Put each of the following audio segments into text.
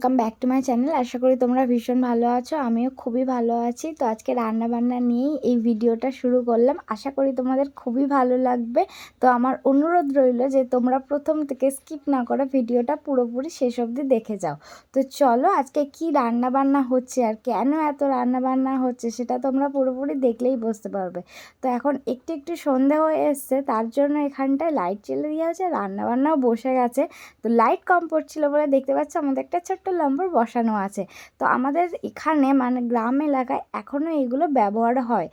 Welcome back to my channel. আশা করি তোমরা ভীষণ ভালো আছো, আমিও খুবই ভালো আছি। তো আজকে রান্নাবান্না নিয়েই এই ভিডিওটা শুরু করলাম। আশা করি তোমাদের খুবই ভালো লাগবে। তো আমার অনুরোধ রইল যে তোমরা প্রথম থেকে স্কিপ না করে ভিডিওটা পুরোপুরি শেষ অবধি দেখে যাও। তো চলো আজকে কি রান্নাবান্না হচ্ছে আর কেন এত রান্নাবান্না হচ্ছে সেটা তোমরা পুরোপুরি দেখলেই বুঝতে পারবে। তো এখন একটু একটু সন্ধে হয়ে এসছে, তার জন্য এখানটায় লাইট জ্বেলে দেওয়া হয়েছে, রান্নাবান্নাও বসে গেছে। তো লাইট কম পড়ছিল বলে দেখতে পাচ্ছ আমাদের একটা ছোট্ট লম্বর বসানো আছে। তো আমাদের এখানে মানে গ্রাম এলাকায় এখনও এইগুলো ব্যবহার হয়।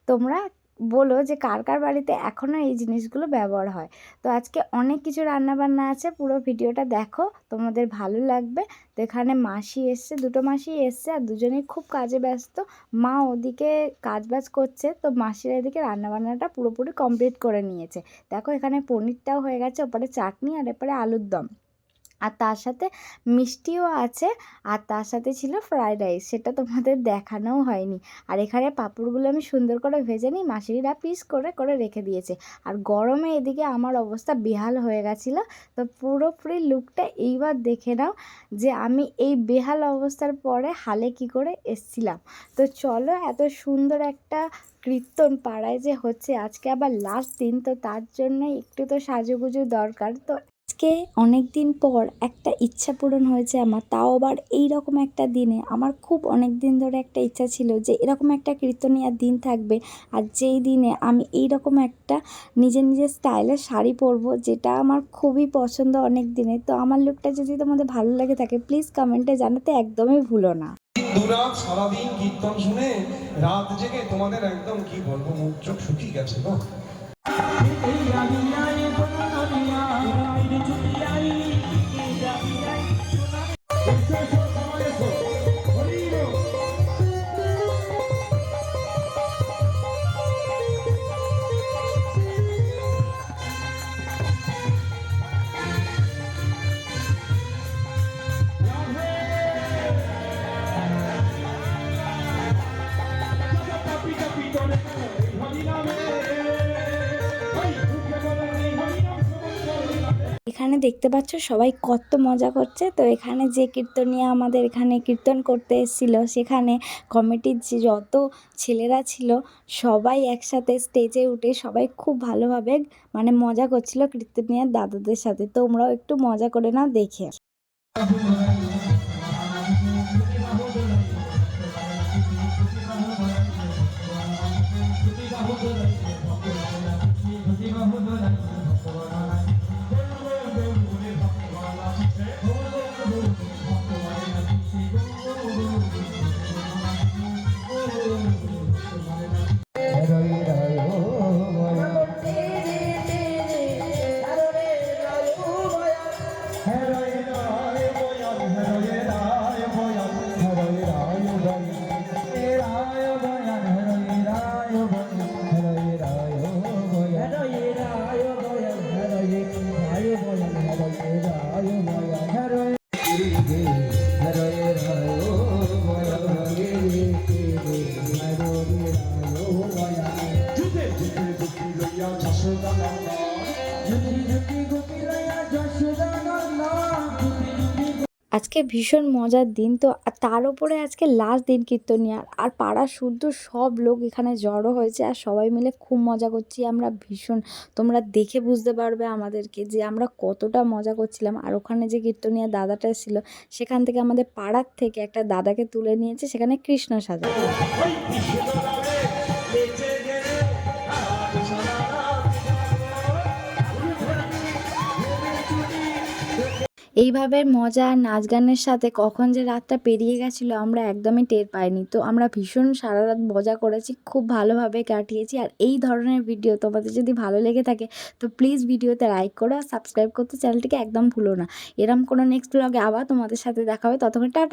তোমরা বলো যে কার কার বাড়িতে এখনও এই জিনিসগুলো ব্যবহার হয়। তো আজকে অনেক কিছু রান্নাবান্না আছে, পুরো ভিডিওটা দেখো, তোমাদের ভালো লাগবে। তো এখানে মাসি এসছে, দুটো মাসি এসছে আর দুজনেই খুব কাজে ব্যস্ত। মা ওদিকে কাজবাজ করছে, তো মাসিরা এদিকে রান্নাবান্নাটা পুরোপুরি কমপ্লিট করে নিয়েছে। দেখো এখানে পনিরটাও হয়ে গেছে, ওপরে চাটনি আর এরপরে আলুর দম, আর তার সাথে মিষ্টিও আছে, আর তার সাথে ছিল ফ্রাইড রাইস, সেটা তোমাদের দেখানোও হয়নি। আর এখানে পাঁপড়গুলো আমি সুন্দর করে ভেজে নিই, মাসিরা পিস করে করে রেখে দিয়েছে। আর গরমে এদিকে আমার অবস্থা বেহাল হয়ে গেছিলো। তো পুরোপুরি লুকটা এইবার দেখে নাও যে আমি এই বেহাল অবস্থার পরে হালে কি করে এসছিলাম। তো চলো, এত সুন্দর একটা কীর্তন পাড়ায় যে হচ্ছে, আজকে আবার লাস্ট দিন, তো তার জন্য একটু তো সাজুগুজু দরকার। তো আজকে অনেক দিন পর একটা ইচ্ছা পূরণ হয়েছে আমার, তাও আবার এই রকম একটা দিনে। আমার খুব অনেক দিন ধরে একটা ইচ্ছা ছিল যে এরকম একটা কীর্তনিয়ার দিন থাকবে, আর যেই দিনে আমি এই রকম একটা নিজের নিজের স্টাইলের শাড়ি পরবো, যেটা আমার খুবই পছন্দ অনেক দিনে। তো আমার লুকটা যদি তোমাদের ভালো লাগে থাকে, প্লিজ কমেন্টে জানাতে একদমই ভুলো না। দুরাত সারাদিন কীর্তন শুনে রাত জেগে তোমাদের একদম কি বলবো, মুখ চোখ শুকিয়ে গেছে গো। এখানে দেখতে পাচ্ছ সবাই কত মজা করছে। তো এখানে যে কীর্তনিয়া আমাদের এখানে কীর্তন করতে এসেছিলো, সেখানে কমিটির যে যত ছেলেরা ছিল সবাই একসাথে স্টেজে উঠে সবাই খুব ভালোভাবে মানে মজা করছিল কীর্তনিয়ার দাদাদের সাথে। তোমরাও একটু মজা করে নাও দেখে। আজকে ভীষণ মজার দিন। তো তার উপরে আজকে লাস্ট দিন কীর্তনিয়ার, আর পাড়া শুদ্ধ সব লোক এখানে জড়ো হয়েছে, আর সবাই মিলে খুব মজা করছি আমরা ভীষণ। তোমরা দেখে বুঝতে পারবে আমাদেরকে যে আমরা কতটা মজা করছিলাম। আর ওখানে যে কীর্তনিয়া দাদাটা ছিল, সেখান থেকে আমাদের পাড়ার থেকে একটা দাদাকে তুলে নিয়েছে, সেখানে কৃষ্ণ সাজা। এইভাবে মজা নাচ গানের সাথে কখন যে রাতটা পেরিয়ে গেছিলো আমরা একদমই টের পাইনি। তো আমরা ভীষণ সারা রাত মজা করেছি, খুব ভালোভাবে কাটিয়েছি। আর এই ধরনের ভিডিও তোমাদের যদি ভালো লেগে থাকে তো প্লিজ ভিডিওতে লাইক করো আর সাবস্ক্রাইব করতে চ্যানেলটিকে একদম ভুলো না। এরম কোনো নেক্সট ব্লগে আবার তোমাদের সাথে দেখা হবে, ততক্ষণ টাটা।